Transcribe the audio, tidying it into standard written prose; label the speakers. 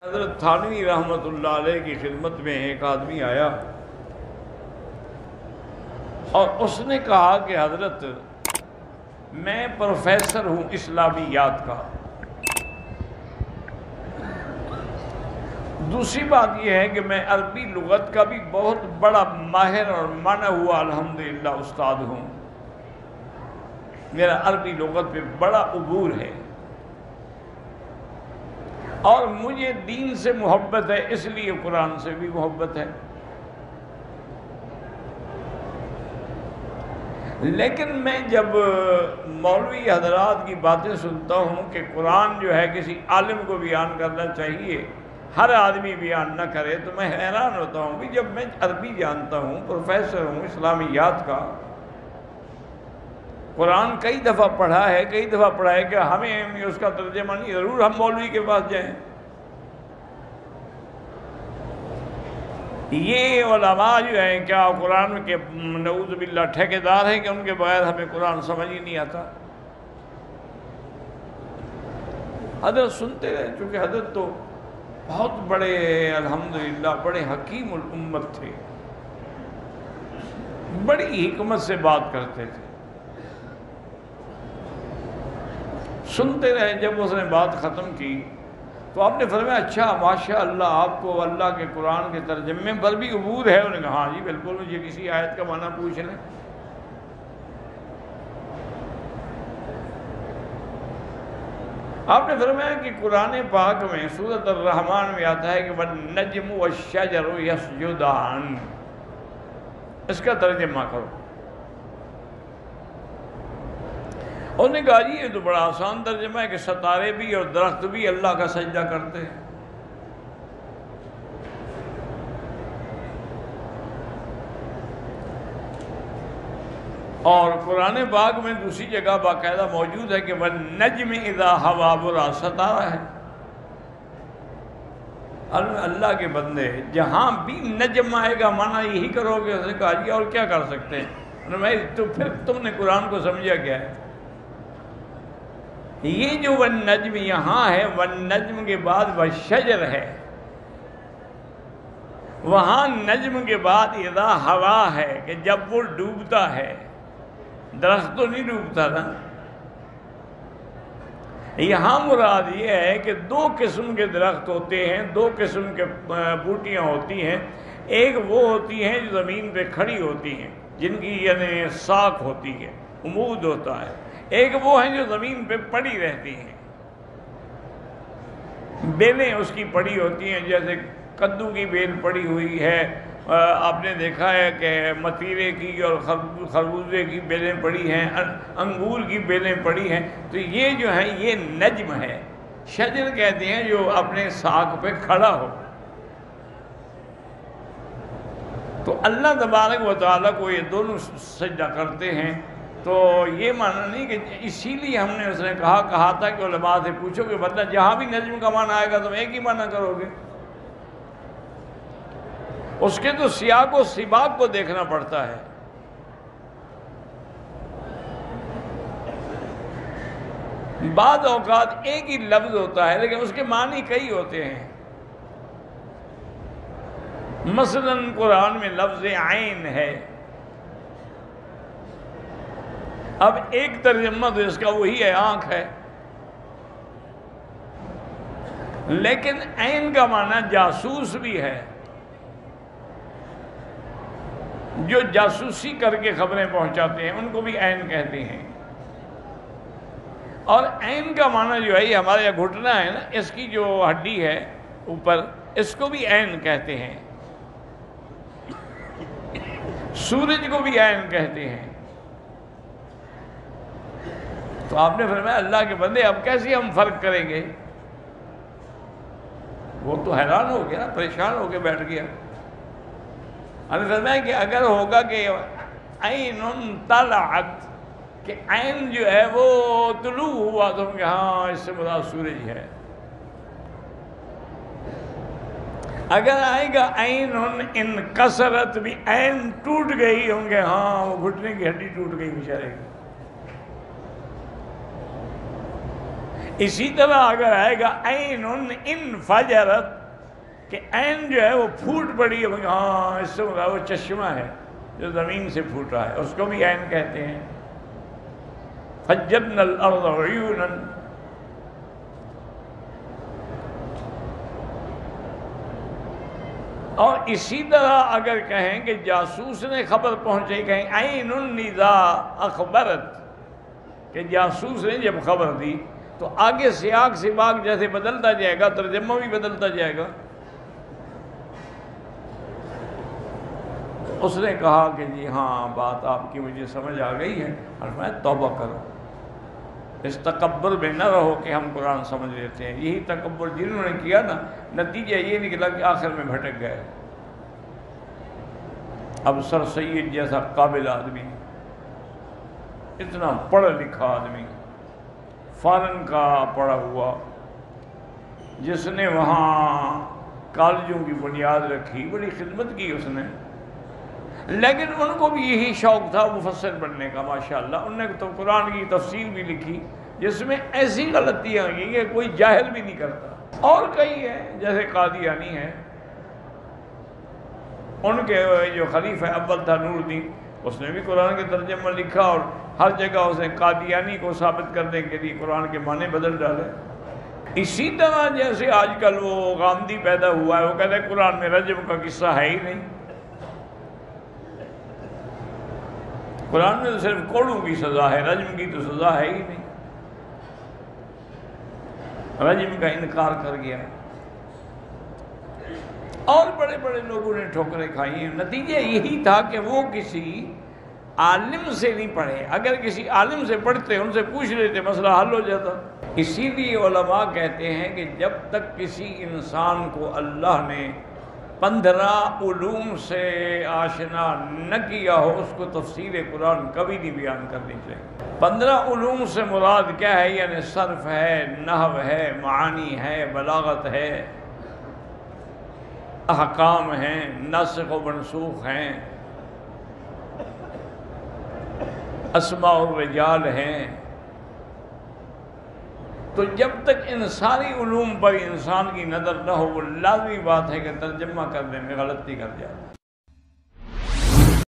Speaker 1: حضرت تھانوی رحمۃ اللہ علیہ کی خدمت میں ایک آدمی آیا اور اس نے کہا کہ حضرت میں پروفیسر ہوں اسلامیات کا. دوسری بات یہ ہے کہ میں عربی لغت کا بھی بہت بڑا ماہر اور مانا ہوا الحمدللہ استاد ہوں. میرا عربی لغت پہ بڑا عبور ہے اور مجھے دین سے محبت ہے، اس لیے قرآن سے بھی محبت ہے. لیکن میں جب مولوی حضرات کی باتیں سنتا ہوں کہ قرآن جو ہے کسی عالم کو بیان کرنا چاہیے، ہر آدمی بیان نہ کرے، تو میں حیران ہوتا ہوں کہ جب میں عربی جانتا ہوں، پروفیسر ہوں اسلامیات کا، قرآن کئی دفعہ پڑھا ہے، کئی دفعہ پڑھا ہے کہ ہمیں اس کا ترجمہ نہیں، ضرور ہم مولوی کے پاس جائیں. یہ علماء جو ہیں کیا قرآن کے نعوذ باللہ ٹھیکیدار ہیں کہ ان کے بغیر ہمیں قرآن سمجھ ہی نہیں آتا. حضرت سنتے رہے، چونکہ حضرت تو بہت بڑے الحمدللہ بڑے حکیم الامت تھے، بڑی حکمت سے بات کرتے تھے. سنتے رہے. جب اس نے بات ختم کی تو آپ نے فرمایا اچھا ماشاء اللہ آپ کو اللہ کے قرآن کے ترجمے پر بھی عبور ہے؟ انہوں نے کہا ہاں جی بالکل، مجھے کسی آیت کا معنی پوچھ لیں. آپ نے فرمایا کہ قرآن پاک میں سورۃ الرحمن میں آتا ہے کہ وَالنَّجْمُ وَالشَّجَرُ يَسْجُدَانِ، اس کا ترجمہ کرو. انہوں نے کہا جی یہ تو بڑا آسان ترجمہ ہے کہ ستارے بھی اور درخت بھی اللہ کا سجدہ کرتے ہیں. اور قرآن پاک میں دوسری جگہ باقاعدہ موجود ہے کہ وَالنَّجْمِ إِذَا هَوَىٰ برا ستارہ ہے. اللہ کے بندے جہاں بھی نجم آئے گا معنی یہی کرو گے. اس نے کہا جی اور کیا کر سکتے ہیں؟ تو پھر تم نے قرآن کو سمجھا کیا ہے؟ یہ جو والنجم یہاں ہے، والنجم کے بعد والشجر ہے، وہاں نجم کے بعد اذا ہوا ہے کہ جب وہ ڈوبتا ہے. درخت تو نہیں ڈوبتا نا. یہاں مراد یہ ہے کہ دو قسم کے درخت ہوتے ہیں، دو قسم کے بوٹیاں ہوتی ہیں. ایک وہ ہوتی ہیں جو زمین پہ کھڑی ہوتی ہیں، جن کی یعنی ساکھ ہوتی ہے، عمود ہوتا ہے. ایک وہ ہیں جو زمین پہ پڑی رہتی ہیں، بیلیں اس کی پڑی ہوتی ہیں. جیسے کدو کی بیل پڑی ہوئی ہے، آپ نے دیکھا ہے کہ متیرے کی اور خربوزے کی بیلیں پڑی ہیں، انگور کی بیلیں پڑی ہیں. تو یہ جو ہے یہ نجم ہے. شجر کہتے ہیں جو اپنے ساکھ پہ کھڑا ہو. تو اللہ تبارک و تعالیٰ کو یہ دونوں سجدہ کرتے ہیں. تو یہ معنی نہیں کہ اسی لیے ہم نے اس نے کہا تھا کہ علماء سے پوچھو کہ بندہ جہاں بھی نجم کا معنی آئے گا تم ایک ہی معنی کرو گے. اس کے تو سیاق و سباق کو دیکھنا پڑتا ہے. بعض اوقات ایک ہی لفظ ہوتا ہے لیکن اس کے معنی کئی ہوتے ہیں. مثلا قرآن میں لفظ عین ہے. اب ایک ترجمہ تو اس کا وہی ہے آنکھ ہے، لیکن عین کا معنی جاسوس بھی ہے، جو جاسوسی کر کے خبریں پہنچاتے ہیں ان کو بھی عین کہتے ہیں. اور عین کا معنی جو ہے یہ ہمارے یہاں گھٹنا ہے نا، اس کی جو ہڈی ہے اوپر، اس کو بھی عین کہتے ہیں. سورج کو بھی عین کہتے ہیں. تو آپ نے فرمایا اللہ کے بندے اب کیسے ہم فرق کریں گے؟ وہ تو حیران ہو گیا، پریشان ہو کے بیٹھ گیا. ہم نے فرمایا کہ اگر ہوگا کہ عین طلعت، کہ عین جو ہے وہ طلوع ہوا، تو ہم کہ ہاں اس سے مراد سورج ہے. اگر آئے گا عین انکسرت، بھی عین ٹوٹ گئی، ہوں گے ہاں وہ گھٹنے کی ہڈی ٹوٹ گئی بیچارے کی. اسی طرح اگر آئے گا عین انفجرت کہ عین جو ہے وہ پھوٹ پڑی ہے، ہاں اس سے مراد وہ چشمہ ہے جو زمین سے پھوٹا ہے، اس کو بھی عین کہتے ہیں۔ فجرنا الارض عیونا، اور اسی طرح اگر کہیں کہ جاسوس نے خبر پہنچائی، کہیں عین النذا اخبرت کہ جاسوس نے جب خبر دی، تو آگے سیاق سباق جیسے بدلتا جائے گا ترجمہ بھی بدلتا جائے گا۔ اس نے کہا کہ جی ہاں بات آپ کی مجھے سمجھ آ گئی ہے، اور میں توبہ کروں، اس تکبر میں نہ رہو کہ ہم قرآن سمجھ لیتے ہیں۔ یہی تکبر جنہوں نے کیا نا، نتیجہ یہ نکلا کہ آخر میں بھٹک گئے۔ اب سر سید جیسا قابل آدمی، اتنا پڑھا لکھا آدمی، فارن کا پڑھا ہوا، جس نے وہاں کالجوں کی بنیاد رکھی، بڑی خدمت کی اس نے، لیکن ان کو بھی یہی شوق تھا مفسر بننے کا ماشاءاللہ۔ انہوں نے تو قرآن کی تفسیر بھی لکھی جس میں ایسی غلطیاں کی کہ کوئی جاہل بھی نہیں کرتا۔ اور کئی ہیں جیسے قادیانی ہے، ان کے جو خلیفہ اول تھا نور الدین، اس نے بھی قرآن کے ترجمہ لکھا، اور ہر جگہ اس نے قادیانی کو ثابت کرنے کے لیے قرآن کے معنی بدل ڈالے۔ اسی طرح جیسے آج کل وہ غامدی پیدا ہوا ہے، وہ کہتے ہیں قرآن میں رجم کا قصہ ہے ہی نہیں، قرآن میں تو صرف کوڑوں کی سزا ہے، رجم کی تو سزا ہے ہی نہیں، رجم کا انکار کر گیا۔ اور بڑے بڑے لوگوں نے ٹھوکریں کھائی ہیں۔ نتیجہ یہی تھا کہ وہ کسی عالم سے نہیں پڑھے، اگر کسی عالم سے پڑھتے، ان سے پوچھ لیتے، مسئلہ حل ہو جاتا۔ اسی لیے علماء کہتے ہیں کہ جب تک کسی انسان کو اللہ نے 15 علوم سے آشنا نہ کیا ہو، اس کو تفسیر قرآن کبھی نہیں بیان کرنی چاہیے۔ 15 علوم سے مراد کیا ہے؟ یعنی صرف ہے، نحو ہے، معانی ہے، بلاغت ہے، احکام ہیں، ناسخ و منسوخ ہیں، اسماء الرجال ہیں۔ تو جب تک ان ساری علوم پر انسان کی نظر نہ ہو، وہ لازمی بات ہے کہ ترجمہ کرنے میں غلطی کر جاتا ہے۔